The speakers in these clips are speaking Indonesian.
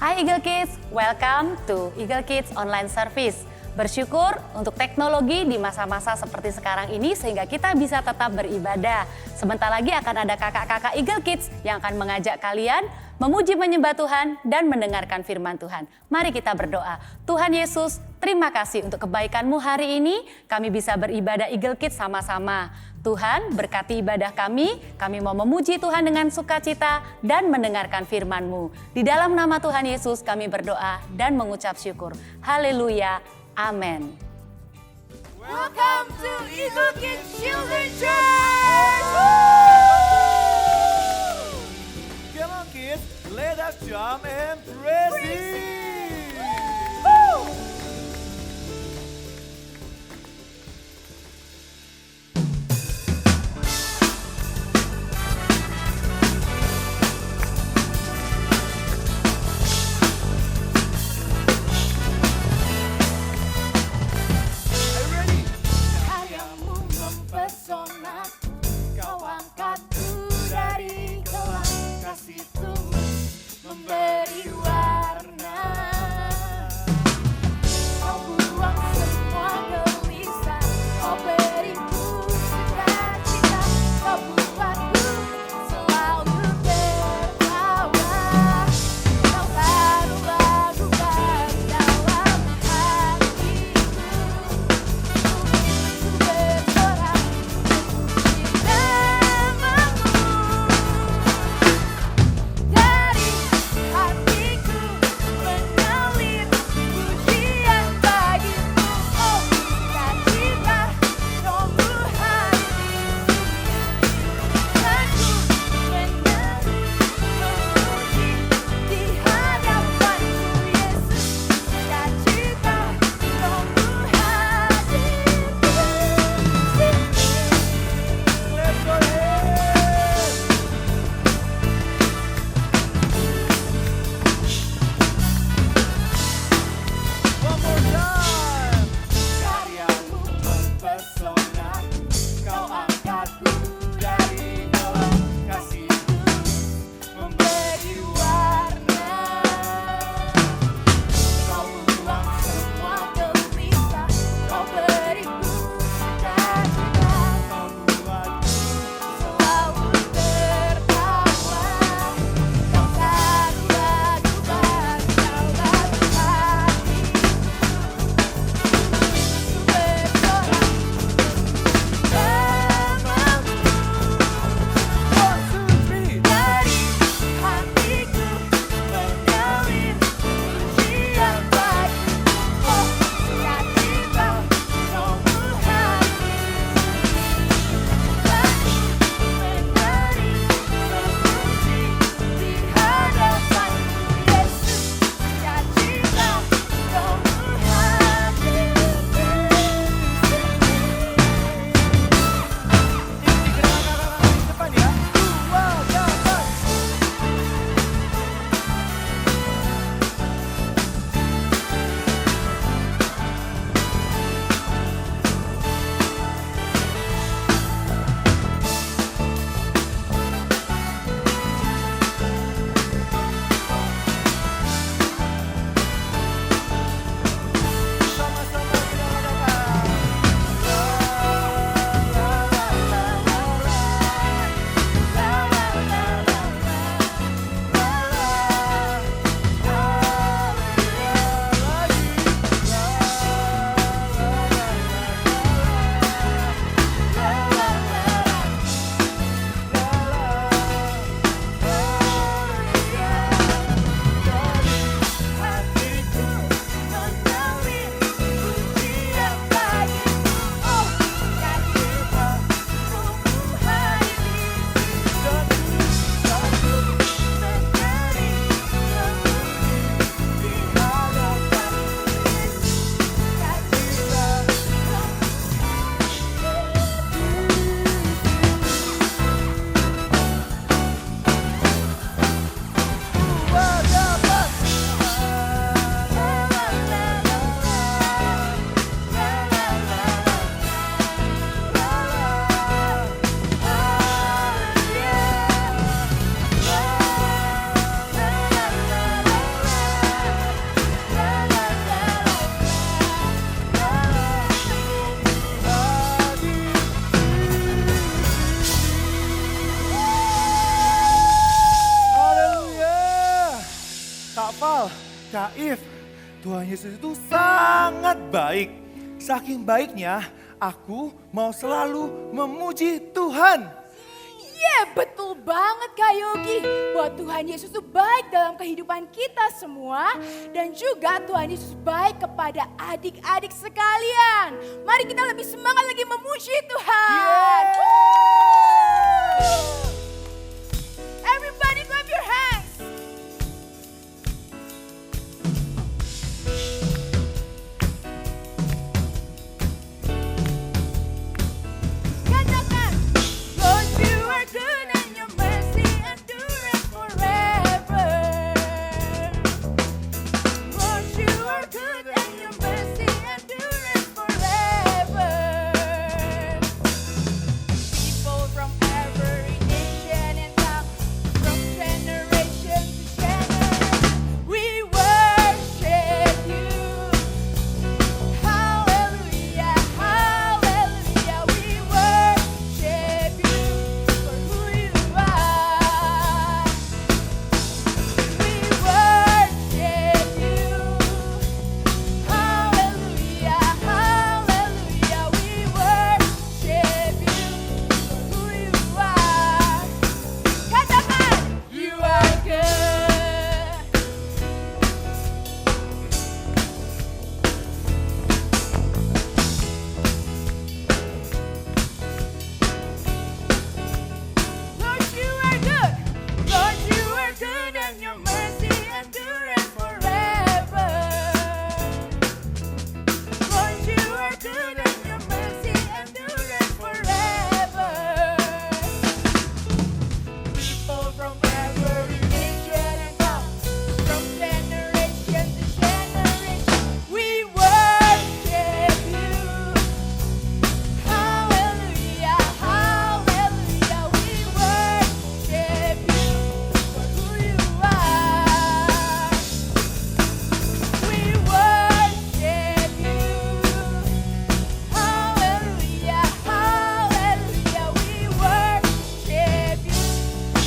Hai Eagle Kids, welcome to Eagle Kids Online Service. Bersyukur untuk teknologi di masa-masa seperti sekarang ini sehingga kita bisa tetap beribadah. Sebentar lagi akan ada kakak-kakak Eagle Kids yang akan mengajak kalian memuji menyembah Tuhan dan mendengarkan firman Tuhan. Mari kita berdoa. Tuhan Yesus, terima kasih untuk kebaikan-Mu hari ini. Kami bisa beribadah Eagle Kids sama-sama. Tuhan berkati ibadah kami mau memuji Tuhan dengan sukacita dan mendengarkan firman-Mu. Di dalam nama Tuhan Yesus kami berdoa dan mengucap syukur. Haleluya, amin. Welcome to Eagle Kids Children's Church! Come on kids, let us jump and praise Him! Karyamu mempesona, kau angkatku dari kelam, kasih tulus memberi warna. Kak If, Tuhan Yesus itu sangat baik. Saking baiknya, aku mau selalu memuji Tuhan. Betul banget Kak Yogi. Bahwa Tuhan Yesus itu baik dalam kehidupan kita semua. Dan juga Tuhan Yesus baik kepada adik-adik sekalian. Mari kita lebih semangat lagi memuji Tuhan. Woo! Everybody clap your hands. Katakan, Lord, you are good and your mercy endures forever. Lord, you are good and your mercy endures forever. People from every nation and tongue, from generation to generation, we worship you. Hallelujah, hallelujah, we worship you for who you are. We worship you. Hallelujah, hallelujah, we worship you for who you are. Katakan, you are good. Lord, you are good. Lord, you are good and your mercy endures forever. Lord, you are good and your mercy endures forever. People from every nation and tongue, from generation to generation, we worship you. Hallelujah, hallelujah, we worship you for who you are. We worship you. Hallelujah, hallelujah, we worship you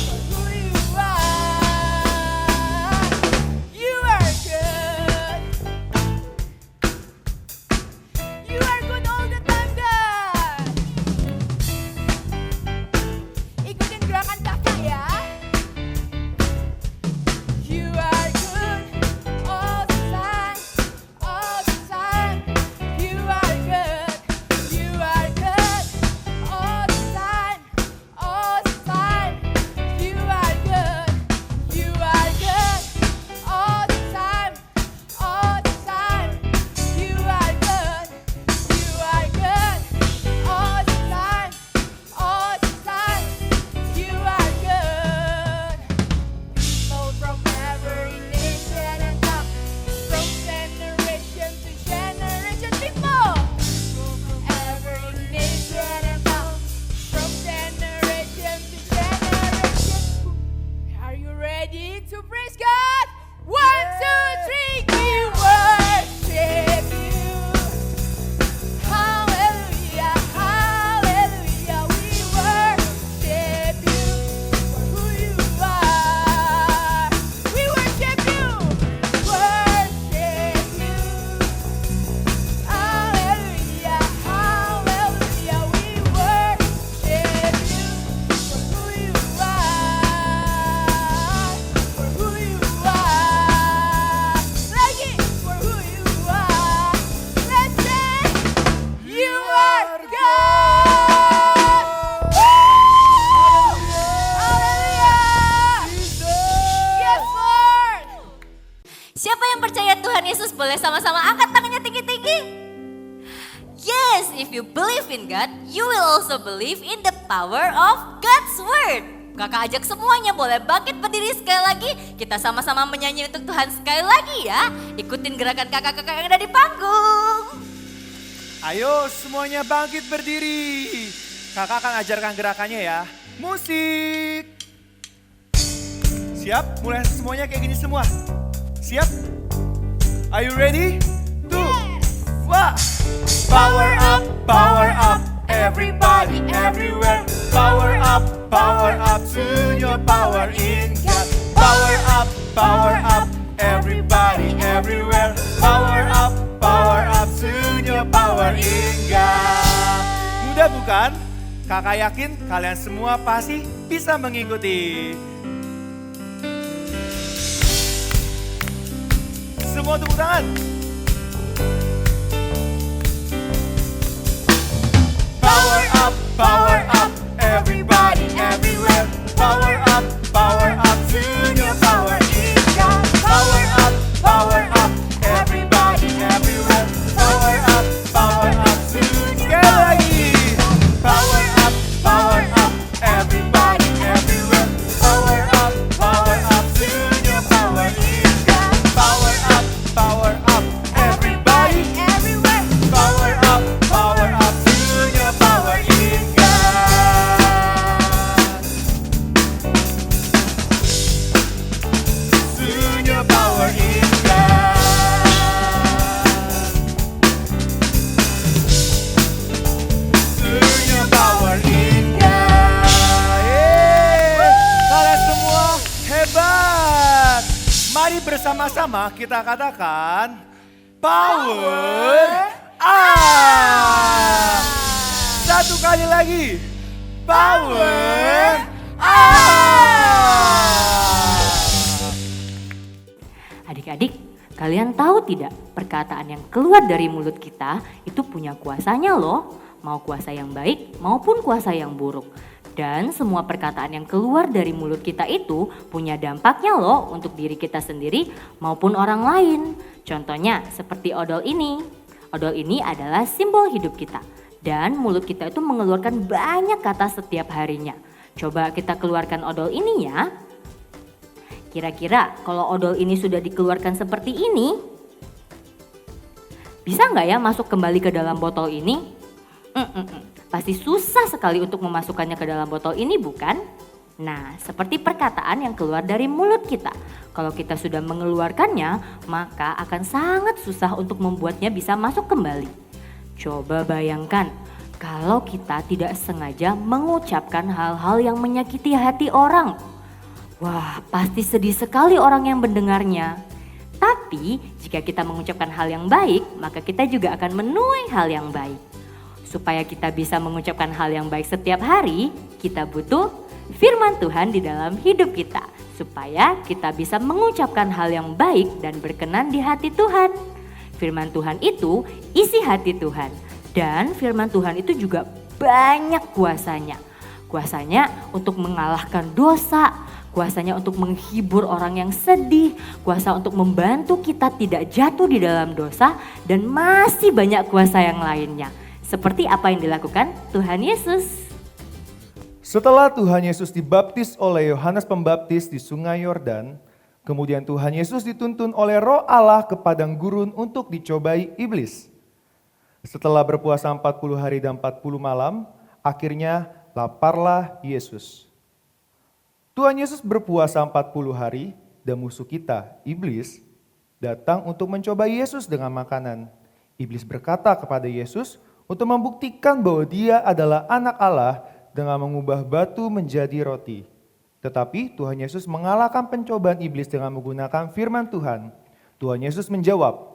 for who you are. You are good. You are good all the time, God. Ikutin gerakan kakak ya. You are good all the time, all the time. You are good. You are good all the time, all the time. You are good. You are good all the time, all the time. You are good. You are good all the time, all the time. You are good. People from every nation and tongue, from generation to generation. People from every nation and tongue, from generation to generation. Are you ready to praise God? 1, 2, 3, we worship you. Hallelujah, hallelujah, we worship you for who you are. We worship you, worship you. Hallelujah, hallelujah, we worship you for who you are, for who you are. Lagi, for who you are. Let's say, you are God. Woo! Hallelujah. Yes, Lord. Siapa yang percaya Tuhan Yesus boleh sama-sama angkat tangannya tinggi-tinggi? Yes, if you believe in God, you will also believe in the power of God's Word. Kakak ajak semuanya boleh bangkit berdiri sekali lagi. Kita sama-sama menyanyi untuk Tuhan sekali lagi ya. Ikutin gerakan kakak-kakak yang ada di panggung. Ayo semuanya bangkit berdiri. Kakak akan ajarkan gerakannya ya. Musik. Siap? Mulai semuanya kayak gini semua. Siap? Are you ready? 2, 1. Power up, everybody, everywhere. Power up to your power in God. Power up, everybody, power in God. Mudah bukan? Kakak yakin kalian semua pasti bisa mengikuti. Semua tepuk tangan. Power up, everybody, everywhere. Power up, soon your power in God. Power up, everybody, everywhere. Power up, soon your power in God. Power up, everybody, everywhere. Power up, soon your power in God. Power up, everybody, everywhere. Power up, soon your power in God. Soon your power in God. Soon your power in God. Kalian semua hebat. Mari bersama-sama kita katakan power up. Satu kali lagi. Power up. Adik-adik, kalian tahu tidak perkataan yang keluar dari mulut kita itu punya kuasanya loh. Mau kuasa yang baik maupun kuasa yang buruk. Dan semua perkataan yang keluar dari mulut kita itu punya dampaknya loh untuk diri kita sendiri maupun orang lain. Contohnya seperti odol ini. Odol ini adalah simbol hidup kita. Dan mulut kita itu mengeluarkan banyak kata setiap harinya. Coba kita keluarkan odol ini ya. Kira-kira kalau odol ini sudah dikeluarkan seperti ini, bisa nggak ya masuk kembali ke dalam botol ini? Pasti susah sekali untuk memasukkannya ke dalam botol ini bukan? Nah, seperti perkataan yang keluar dari mulut kita. Kalau kita sudah mengeluarkannya, maka akan sangat susah untuk membuatnya bisa masuk kembali. Coba bayangkan, kalau kita tidak sengaja mengucapkan hal-hal yang menyakiti hati orang. Wah, pasti sedih sekali orang yang mendengarnya. Tapi, jika kita mengucapkan hal yang baik, maka kita juga akan menuai hal yang baik. Supaya kita bisa mengucapkan hal yang baik setiap hari, kita butuh firman Tuhan di dalam hidup kita. Supaya kita bisa mengucapkan hal yang baik dan berkenan di hati Tuhan. Firman Tuhan itu isi hati Tuhan. Dan firman Tuhan itu juga banyak kuasanya. Kuasanya untuk mengalahkan dosa, kuasanya untuk menghibur orang yang sedih, kuasa untuk membantu kita tidak jatuh di dalam dosa, dan masih banyak kuasa yang lainnya. Seperti apa yang dilakukan Tuhan Yesus. Setelah Tuhan Yesus dibaptis oleh Yohanes Pembaptis di Sungai Yordan, kemudian Tuhan Yesus dituntun oleh Roh Allah ke padang gurun untuk dicobai iblis. Setelah berpuasa 40 hari dan 40 malam, akhirnya laparlah Yesus. Tuhan Yesus berpuasa 40 hari dan musuh kita, iblis, datang untuk mencobai Yesus dengan makanan. Iblis berkata kepada Yesus untuk membuktikan bahwa dia adalah anak Allah dengan mengubah batu menjadi roti. Tetapi Tuhan Yesus mengalahkan pencobaan iblis dengan menggunakan firman Tuhan. Tuhan Yesus menjawab,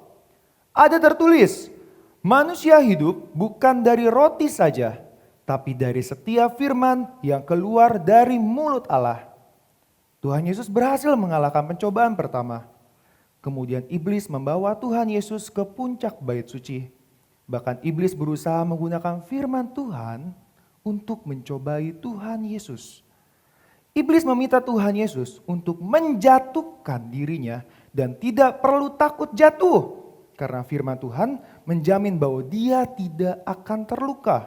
"Ada tertulis, manusia hidup bukan dari roti saja, tapi dari setiap firman yang keluar dari mulut Allah." Tuhan Yesus berhasil mengalahkan pencobaan pertama. Kemudian iblis membawa Tuhan Yesus ke puncak bait suci. Bahkan iblis berusaha menggunakan firman Tuhan untuk mencobai Tuhan Yesus. Iblis meminta Tuhan Yesus untuk menjatuhkan dirinya dan tidak perlu takut jatuh. Karena firman Tuhan menjamin bahwa dia tidak akan terluka.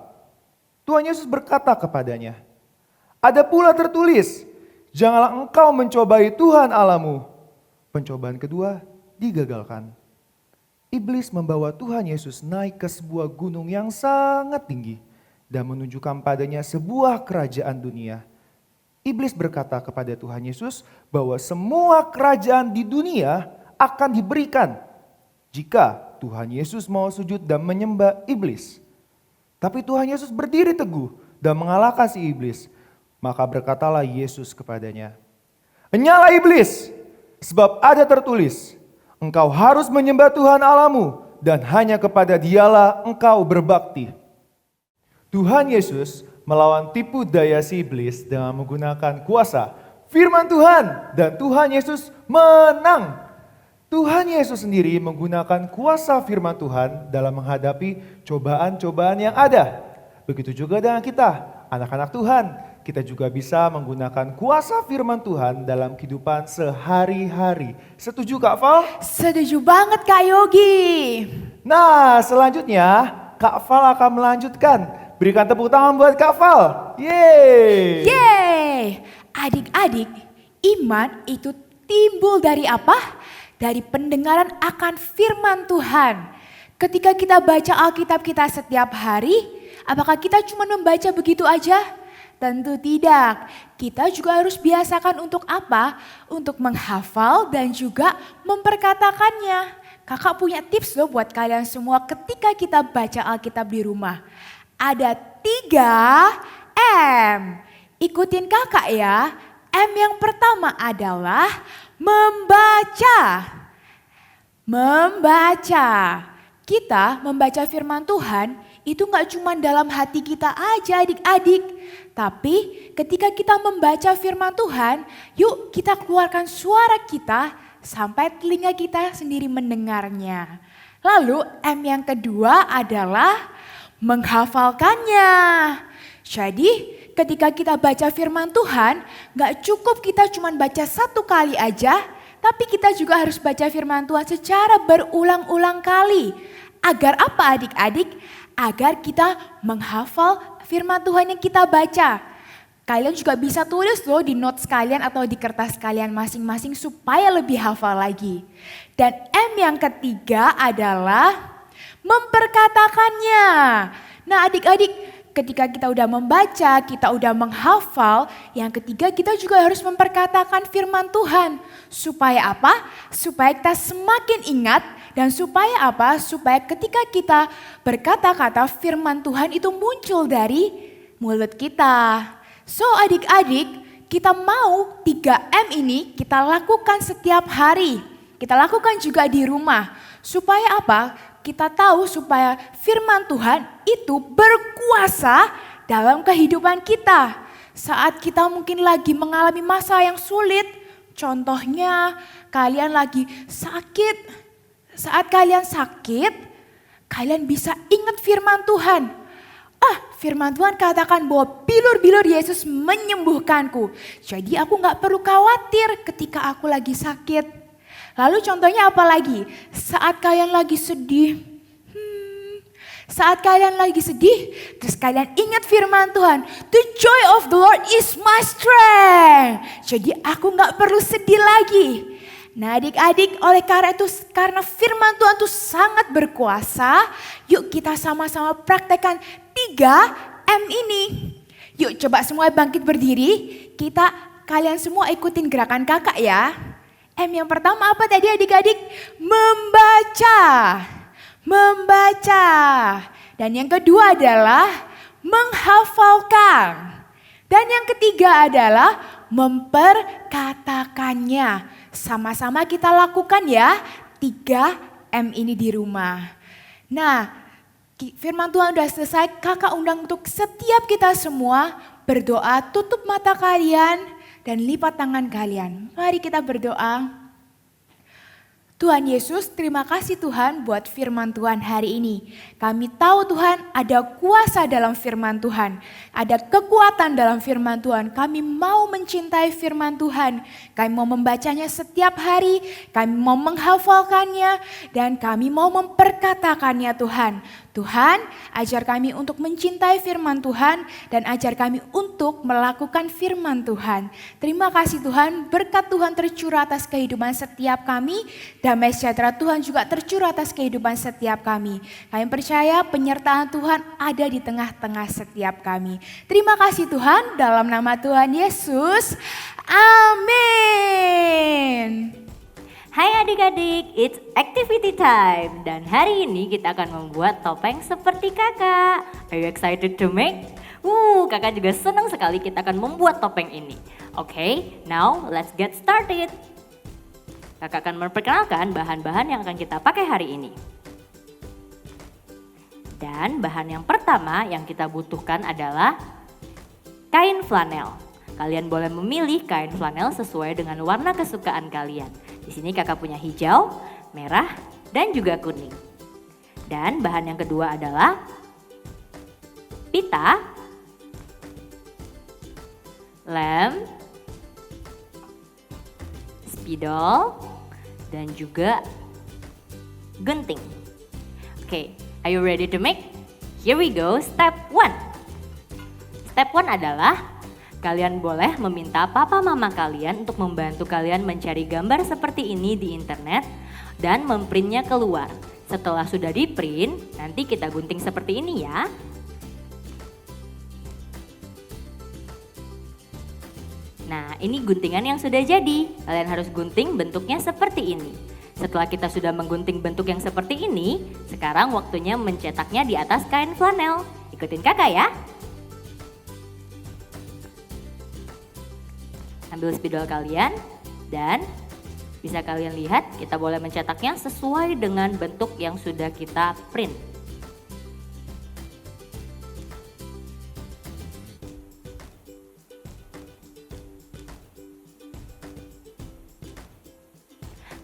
Tuhan Yesus berkata kepadanya, "Ada pula tertulis, janganlah engkau mencobai Tuhan Allahmu." Pencobaan kedua digagalkan. Iblis membawa Tuhan Yesus naik ke sebuah gunung yang sangat tinggi dan menunjukkan padanya sebuah kerajaan dunia. Iblis berkata kepada Tuhan Yesus bahwa semua kerajaan di dunia akan diberikan jika Tuhan Yesus mau sujud dan menyembah iblis. Tapi Tuhan Yesus berdiri teguh dan mengalahkan si iblis. Maka berkatalah Yesus kepadanya, "Enyalah iblis, sebab ada tertulis, engkau harus menyembah Tuhan Allahmu dan hanya kepada Dialah engkau berbakti. Tuhan Yesus melawan tipu daya si iblis dengan menggunakan kuasa firman Tuhan, dan Tuhan Yesus menang. Tuhan Yesus sendiri menggunakan kuasa firman Tuhan dalam menghadapi cobaan-cobaan yang ada. Begitu juga dengan kita, anak-anak Tuhan. Kita juga bisa menggunakan kuasa firman Tuhan dalam kehidupan sehari-hari. Setuju Kak Val? Setuju banget Kak Yogi. Nah, selanjutnya Kak Val akan melanjutkan. Berikan tepuk tangan buat Kak Val. Yeay! Yeay! Adik-adik, iman itu timbul dari apa? Dari pendengaran akan firman Tuhan. Ketika kita baca Alkitab kita setiap hari, apakah kita cuma membaca begitu aja? Tentu tidak. Kita juga harus biasakan untuk apa? Untuk menghafal dan juga memperkatakannya. Kakak punya tips loh buat kalian semua ketika kita baca Alkitab di rumah. Ada 3 M. Ikutin kakak ya. M yang pertama adalah membaca. Membaca. Kita membaca firman Tuhan itu gak cuma dalam hati kita aja adik-adik. Tapi ketika kita membaca firman Tuhan, yuk kita keluarkan suara kita sampai telinga kita sendiri mendengarnya. Lalu M yang kedua adalah menghafalkannya. Jadi ketika kita baca firman Tuhan, gak cukup kita cuma baca 1 kali aja, tapi kita juga harus baca firman Tuhan secara berulang-ulang kali. Agar apa adik-adik? Agar kita menghafal firman Tuhan yang kita baca. Kalian juga bisa tulis loh di notes kalian atau di kertas kalian masing-masing supaya lebih hafal lagi. Dan M yang ketiga adalah memperkatakannya. Nah adik-adik, ketika kita udah membaca, kita udah menghafal, yang ketiga kita juga harus memperkatakan firman Tuhan. Supaya apa? Supaya kita semakin ingat dan supaya apa? Supaya ketika kita berkata-kata firman Tuhan itu muncul dari mulut kita. So adik-adik, kita mau 3M ini kita lakukan setiap hari. Kita lakukan juga di rumah. Supaya apa? Kita tahu supaya firman Tuhan itu berkuasa dalam kehidupan kita. Saat kita mungkin lagi mengalami masa yang sulit, contohnya kalian lagi sakit. Saat kalian sakit, kalian bisa ingat firman Tuhan. Firman Tuhan katakan bahwa bilur-bilur Yesus menyembuhkanku. Jadi aku gak perlu khawatir ketika aku lagi sakit. Lalu contohnya apa lagi? Saat kalian lagi sedih. Saat kalian lagi sedih, terus kalian ingat firman Tuhan. The joy of the Lord is my strength. Jadi aku gak perlu sedih lagi. Nah adik-adik, oleh karena itu, karena firman Tuhan itu sangat berkuasa, yuk kita sama-sama praktekkan 3M ini. Yuk coba semua bangkit berdiri, kalian semua ikutin gerakan kakak ya. M yang pertama apa tadi adik-adik? Membaca. Membaca. Dan yang kedua adalah menghafalkan. Dan yang ketiga adalah memperkatakannya. Sama-sama kita lakukan ya 3M ini di rumah. Nah, firman Tuhan udah selesai, kakak undang untuk setiap kita semua berdoa, tutup mata kalian dan lipat tangan kalian. Mari kita berdoa. Tuhan Yesus, terima kasih Tuhan buat firman Tuhan hari ini. Kami tahu Tuhan ada kuasa dalam firman Tuhan. Ada kekuatan dalam firman Tuhan. Kami mau mencintai firman Tuhan. Kami mau membacanya setiap hari. Kami mau menghafalkannya. Dan kami mau memperkatakannya Tuhan. Tuhan, ajar kami untuk mencintai firman Tuhan dan ajar kami untuk melakukan firman Tuhan. Terima kasih Tuhan, berkat Tuhan tercurah atas kehidupan setiap kami. Damai sejahtera Tuhan juga tercurah atas kehidupan setiap kami. Kami percaya penyertaan Tuhan ada di tengah-tengah setiap kami. Terima kasih Tuhan, dalam nama Tuhan Yesus. Amin. Hai adik-adik, it's activity time. Dan hari ini kita akan membuat topeng seperti kakak. Are you excited to make? Kakak juga senang sekali kita akan membuat topeng ini. Okay, now let's get started. Kakak akan memperkenalkan bahan-bahan yang akan kita pakai hari ini. Dan bahan yang pertama yang kita butuhkan adalah kain flanel. Kalian boleh memilih kain flanel sesuai dengan warna kesukaan kalian. Di sini kakak punya hijau, merah, dan juga kuning. Dan bahan yang kedua adalah pita, lem, spidol, dan juga gunting. Oke, are you ready to make? Here we go, step 1. Step 1 adalah kalian boleh meminta papa mama kalian untuk membantu kalian mencari gambar seperti ini di internet dan memprintnya keluar. Setelah sudah di print, nanti kita gunting seperti ini ya. Nah, ini guntingan yang sudah jadi. Kalian harus gunting bentuknya seperti ini. Setelah kita sudah menggunting bentuk yang seperti ini, sekarang waktunya mencetaknya di atas kain flanel. Ikutin kakak ya. Ambil spidol kalian dan bisa kalian lihat kita boleh mencetaknya sesuai dengan bentuk yang sudah kita print.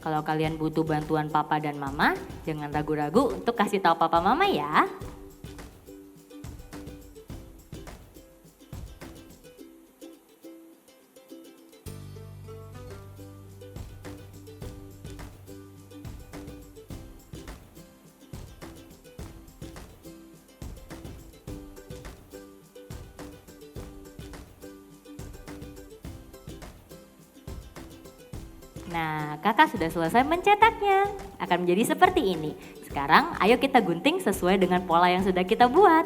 Kalau kalian butuh bantuan papa dan mama, jangan ragu-ragu untuk kasih tahu papa mama ya. Nah, kakak sudah selesai mencetaknya. Akan menjadi seperti ini. Sekarang ayo kita gunting sesuai dengan pola yang sudah kita buat.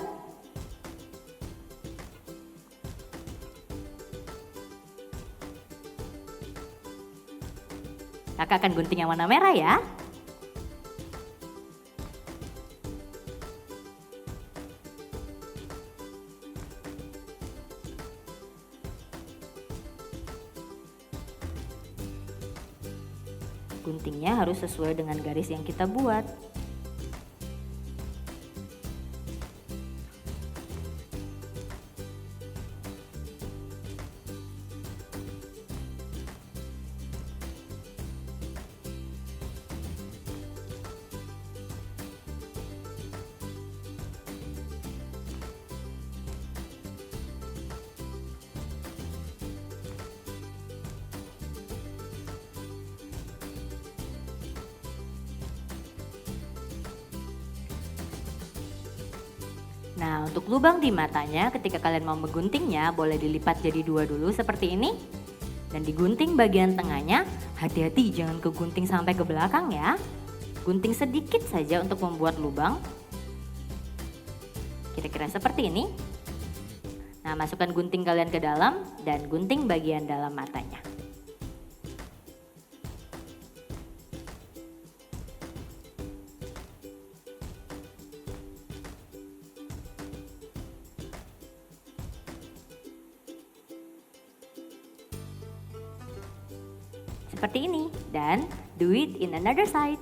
Kakak akan gunting yang warna merah ya. Guntingnya harus sesuai dengan garis yang kita buat. Nah, untuk lubang di matanya ketika kalian mau mengguntingnya boleh dilipat jadi 2 dulu seperti ini. Dan digunting bagian tengahnya, hati-hati jangan kegunting sampai ke belakang ya. Gunting sedikit saja untuk membuat lubang. Kira-kira seperti ini. Nah, masukkan gunting kalian ke dalam dan gunting bagian dalam matanya. Seperti ini, dan do it in another side.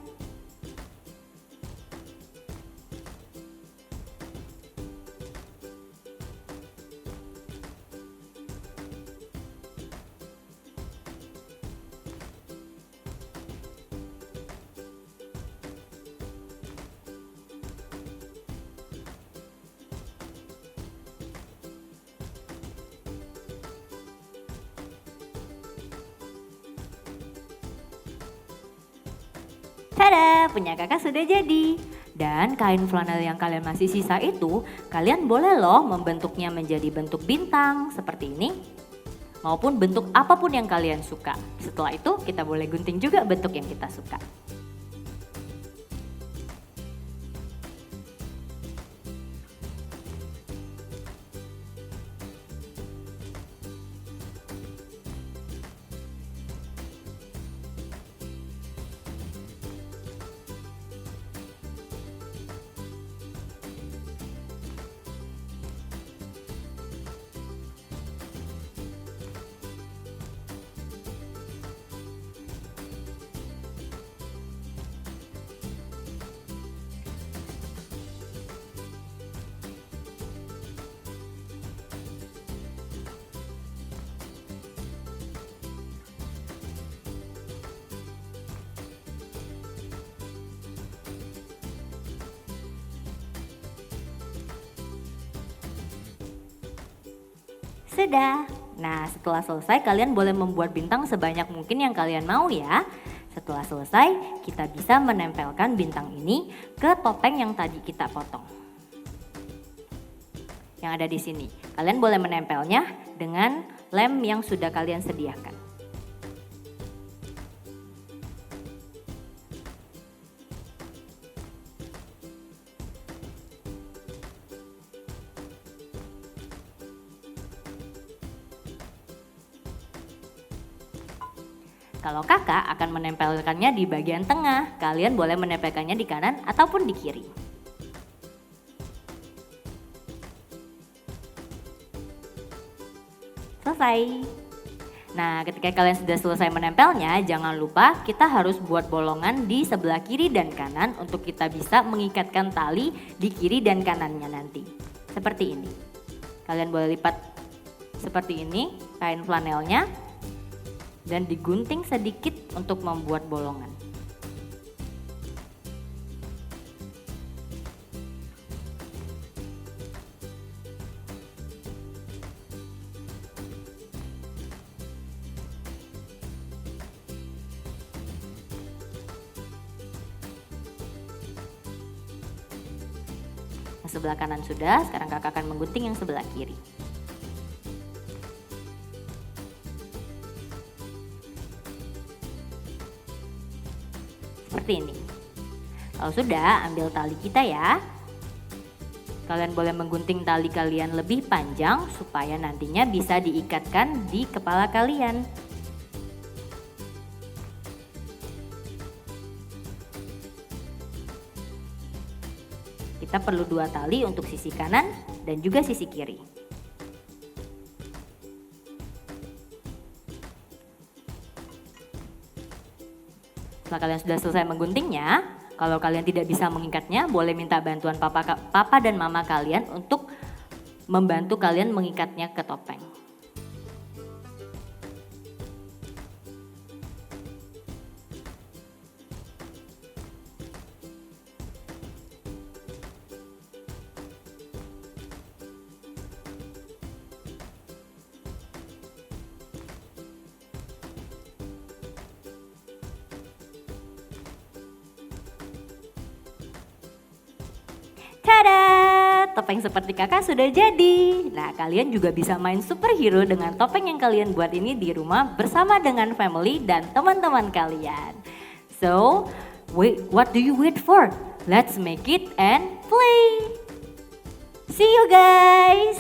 Tada, punya kakak sudah jadi. Dan kain flanel yang kalian masih sisa itu, kalian boleh loh membentuknya menjadi bentuk bintang seperti ini. Maupun bentuk apapun yang kalian suka. Setelah itu kita boleh gunting juga bentuk yang kita suka. Sudah. Nah, setelah selesai kalian boleh membuat bintang sebanyak mungkin yang kalian mau ya. Setelah selesai, kita bisa menempelkan bintang ini ke topeng yang tadi kita potong. Yang ada di sini. Kalian boleh menempelnya dengan lem yang sudah kalian sediakan. Kalau kakak akan menempelkannya di bagian tengah, kalian boleh menempelkannya di kanan ataupun di kiri. Selesai. Nah, ketika kalian sudah selesai menempelnya, jangan lupa kita harus buat bolongan di sebelah kiri dan kanan untuk kita bisa mengikatkan tali di kiri dan kanannya nanti. Seperti ini. Kalian boleh lipat seperti ini kain flanelnya. Dan digunting sedikit untuk membuat bolongan. Yang sebelah kanan sudah, sekarang kakak akan menggunting yang sebelah kiri. Seperti ini. Kalau sudah, ambil tali kita ya. Kalian boleh menggunting tali kalian lebih panjang supaya nantinya bisa diikatkan di kepala kalian. Kita perlu 2 tali untuk sisi kanan dan juga sisi kiri. Setelah kalian sudah selesai mengguntingnya, kalau kalian tidak bisa mengikatnya, boleh minta bantuan papa dan mama kalian untuk membantu kalian mengikatnya ke topeng. Tada! Topeng seperti kakak sudah jadi. Nah, kalian juga bisa main superhero dengan topeng yang kalian buat ini di rumah bersama dengan family dan teman-teman kalian. So, what do you wait for? Let's make it and play. See you guys!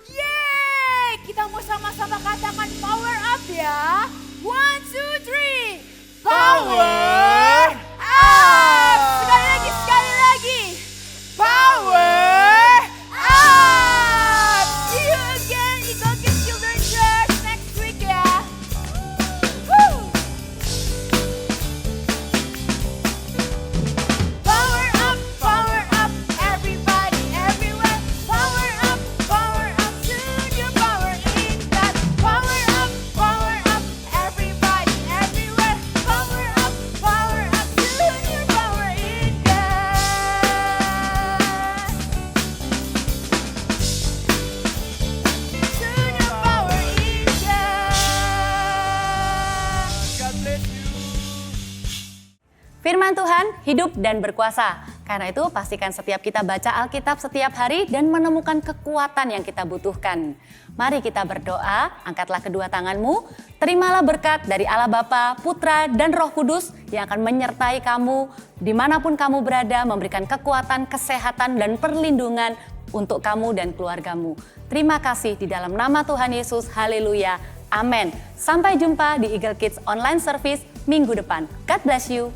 Yeay! Kita mau sama-sama katakan power up ya. 1, 2, 3. Power up! Sekali lagi, sekali lagi. Power up! See you again, Eagle Kids Children Church next week ya. Woo! Power up, everybody, everywhere. Power up, soon your power in God. Power up, everybody, everywhere. Power up, soon your power in God. Soon your power in God. God bless you. Firman Tuhan hidup dan berkuasa. Karena itu pastikan setiap kita baca Alkitab setiap hari dan menemukan kekuatan yang kita butuhkan. Mari kita berdoa, angkatlah kedua tanganmu, terimalah berkat dari Allah Bapa, Putra, dan Roh Kudus yang akan menyertai kamu dimanapun kamu berada, memberikan kekuatan, kesehatan, dan perlindungan untuk kamu dan keluargamu. Terima kasih di dalam nama Tuhan Yesus, haleluya, amin. Sampai jumpa di Eagle Kids Online Service minggu depan. God bless you.